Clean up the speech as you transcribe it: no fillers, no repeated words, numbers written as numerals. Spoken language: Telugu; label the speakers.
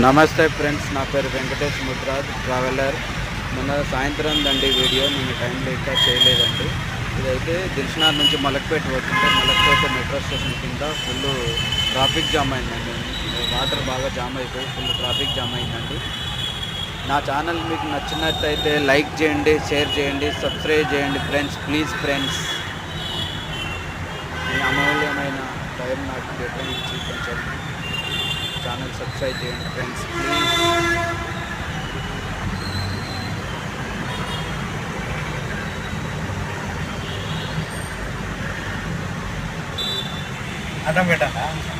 Speaker 1: నమస్తే ఫ్రెండ్స్, నా పేరు వెంకటేష్ ముద్రాజ్ ట్రావెలర్. మొన్న సాయంత్రం దండి వీడియో నేను టైం లేక చేయలేదండి. ఇదైతే దిల్షనార్ నుంచి మలక్పేట పోతుంటే మలక్పేట మెట్రో స్టేషన్ కింద ఫుల్ ట్రాఫిక్ జామ్ అయిందండి. వాటర్ బాగా జామ్ అయిపోయి ఫుల్ ట్రాఫిక్ జామ్ అయిందండి. నా ఛానల్ మీకు నచ్చినట్టయితే లైక్ చేయండి, షేర్ చేయండి, సబ్స్క్రైబ్ చేయండి ఫ్రెండ్స్. ప్లీజ్ ఫ్రెండ్స్, మీ అమూల్యమైన టైం నాకు కేటాయించి కొంచెం ఛానల్ సబ్స్క్రైబ్ చేయండి ఫ్రెండ్స్, ప్లీజ్.
Speaker 2: అడ్డం పెట్టండి.